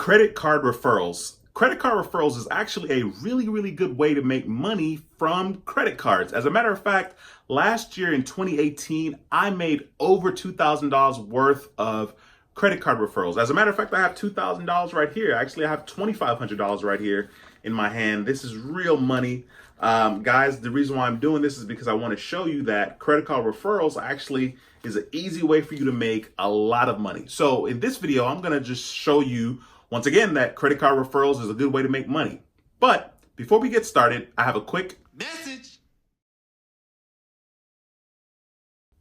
Credit card referrals. Credit card referrals is actually a really good way to make money from credit cards. As a matter of fact, last year in 2018, I made over $2,000 worth of credit card referrals. As a matter of fact, I have $2,000 right here. Actually, I have $2,500 right here in my hand. This is real money. Guys, the reason why I'm doing this is because I want to show you that credit card referrals actually is an easy way for you to make a lot of money. So in this video, I'm going to just show you once again that credit card referrals is a good way to make money. But before we get started, I have a quick message.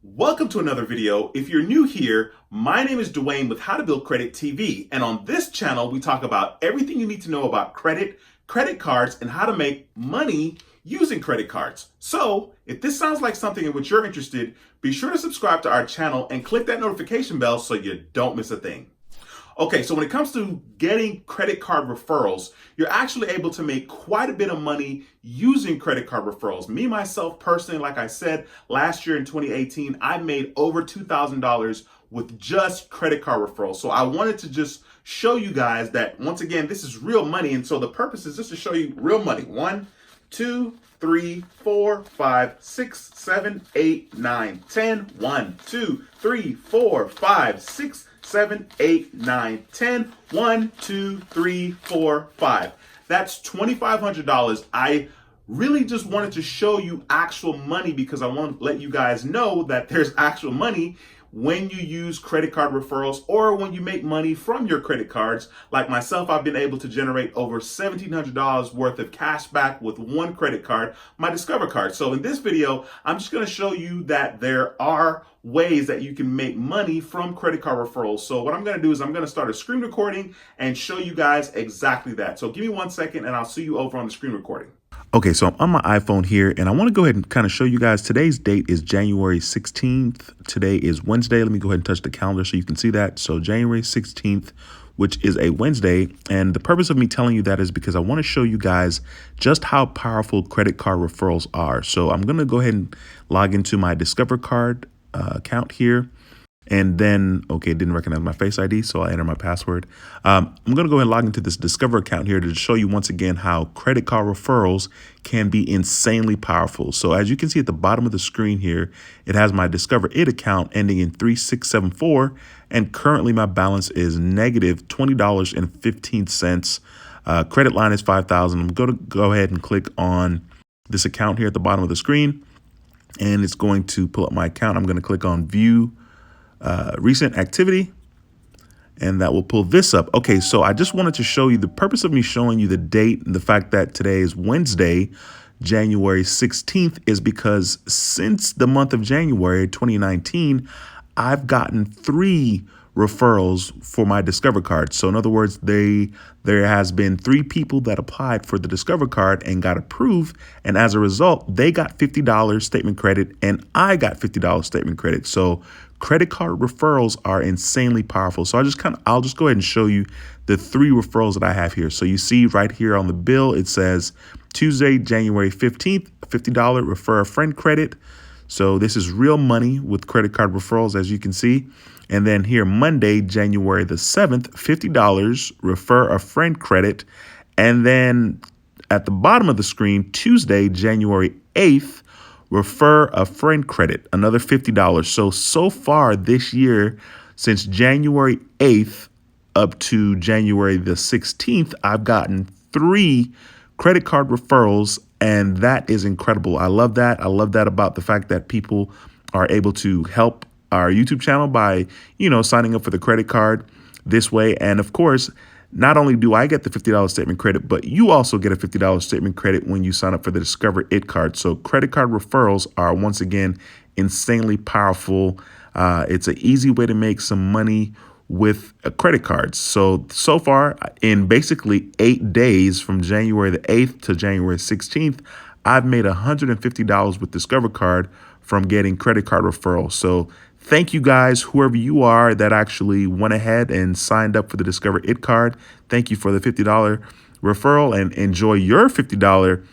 Welcome to another video. If you're new here, my name is Duane with How to Build Credit TV. And on this channel, we talk about everything you need to know about credit cards, and how to make money using credit cards. So if this sounds like something in which you're interested, be sure to subscribe to our channel and click that notification bell so you don't miss a thing. Okay, so when it comes to getting credit card referrals, you're actually able to make quite a bit of money using credit card referrals. Me, myself, personally, like I said, last year in 2018, I made over $2,000 with just credit card referrals. So I wanted to just show you guys that, once again, this is real money. And so the purpose is just to show you real money. 1, 2, 3, 4, 5, 6, 7, 8, 9, 10. 1, 2, 3, 4, 5, 6, 7, 8, 9, 10. 1, 2, 3, 4, 5. That's $2,500. I really just wanted to show you actual money because I want to let you guys know that there's actual money when you use credit card referrals or when you make money from your credit cards. Like myself, I've been able to generate over $1,700 worth of cash back with one credit card, my Discover card. So in this video, I'm just going to show you that there are ways that you can make money from credit card referrals. So what I'm going to do is I'm going to start a screen recording and show you guys exactly that. So give me 1 second and I'll see you over on the screen recording. Okay, so I'm on my iPhone here, and I want to go ahead and kind of show you guys today's date is January 16th. Today is Wednesday. Let me go ahead and touch the calendar so you can see that. So January 16th, which is a Wednesday. And the purpose of me telling you that is because I want to show you guys just how powerful credit card referrals are. So I'm going to go ahead and log into my Discover card account here. And then, okay, it didn't recognize my Face ID, so I enter my password. I'm going to go ahead and log into this Discover account here to show you once again how credit card referrals can be insanely powerful. So as you can see at the bottom of the screen here, it has my Discover It account ending in 3674, and currently my balance is negative $20.15. Credit line is $5,000. I'm going to go ahead and click on this account here at the bottom of the screen, and it's going to pull up my account. I'm going to click on View recent activity, and that will pull this up. Okay, so I just wanted to show you the purpose of me showing you the date and the fact that today is Wednesday, January 16th, is because since the month of January 2019, I've gotten 3 referrals for my Discover card. So in other words, there has been 3 people that applied for the Discover card and got approved. And as a result, they got $50 statement credit and I got $50 statement credit. So credit card referrals are insanely powerful. So I'll just go ahead and show you the 3 referrals that I have here. So you see right here on the bill, it says Tuesday, January 15th, $50 refer a friend credit. So this is real money with credit card referrals, as you can see. And then here, Monday, January the 7th, $50 refer a friend credit. And then at the bottom of the screen, Tuesday, January 8th, refer a friend credit, another $50. So far this year, since January 8th up to January the 16th, I've gotten 3 credit card referrals, and that is incredible. I love that. I love that about the fact that people are able to help our YouTube channel by, signing up for the credit card this way. And of course, not only do I get the $50 statement credit, but you also get a $50 statement credit when you sign up for the Discover It card. So credit card referrals are, once again, insanely powerful. It's an easy way to make some money with a credit card. So far, in basically 8 days from January the 8th to January 16th, I've made $150 with Discover card from getting credit card referrals. So thank you guys, whoever you are that actually went ahead and signed up for the Discover It card. Thank you for the $50 referral, and enjoy your $50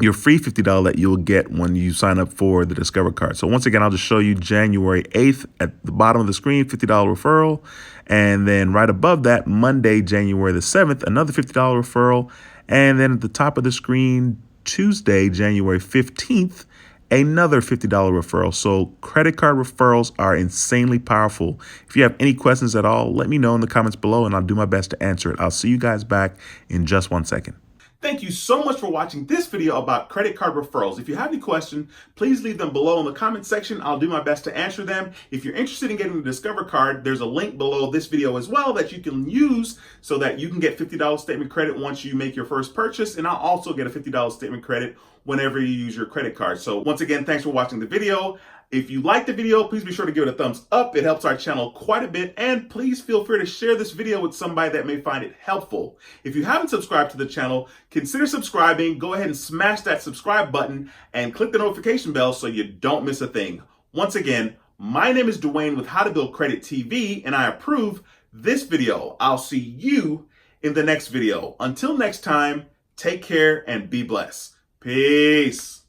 your free $50 that you'll get when you sign up for the Discover card. So once again, I'll just show you January 8th at the bottom of the screen, $50 referral. And then right above that, Monday, January the 7th, another $50 referral. And then at the top of the screen, Tuesday, January 15th, another $50 referral. So credit card referrals are insanely powerful. If you have any questions at all, let me know in the comments below and I'll do my best to answer it. I'll see you guys back in just 1 second. Thank you so much for watching this video about credit card referrals. If you have any questions, please leave them below in the comment section. I'll do my best to answer them. If you're interested in getting the Discover card, there's a link below this video as well that you can use so that you can get $50 statement credit once you make your first purchase. And I'll also get a $50 statement credit whenever you use your credit card. So once again, thanks for watching the video. If you like the video, please be sure to give it a thumbs up. It helps our channel quite a bit. And please feel free to share this video with somebody that may find it helpful. If you haven't subscribed to the channel, consider subscribing. Go ahead and smash that subscribe button and click the notification bell so you don't miss a thing. Once again, my name is Duane with How to Build Credit TV, and I approve this video. I'll see you in the next video. Until next time, take care and be blessed. Peace.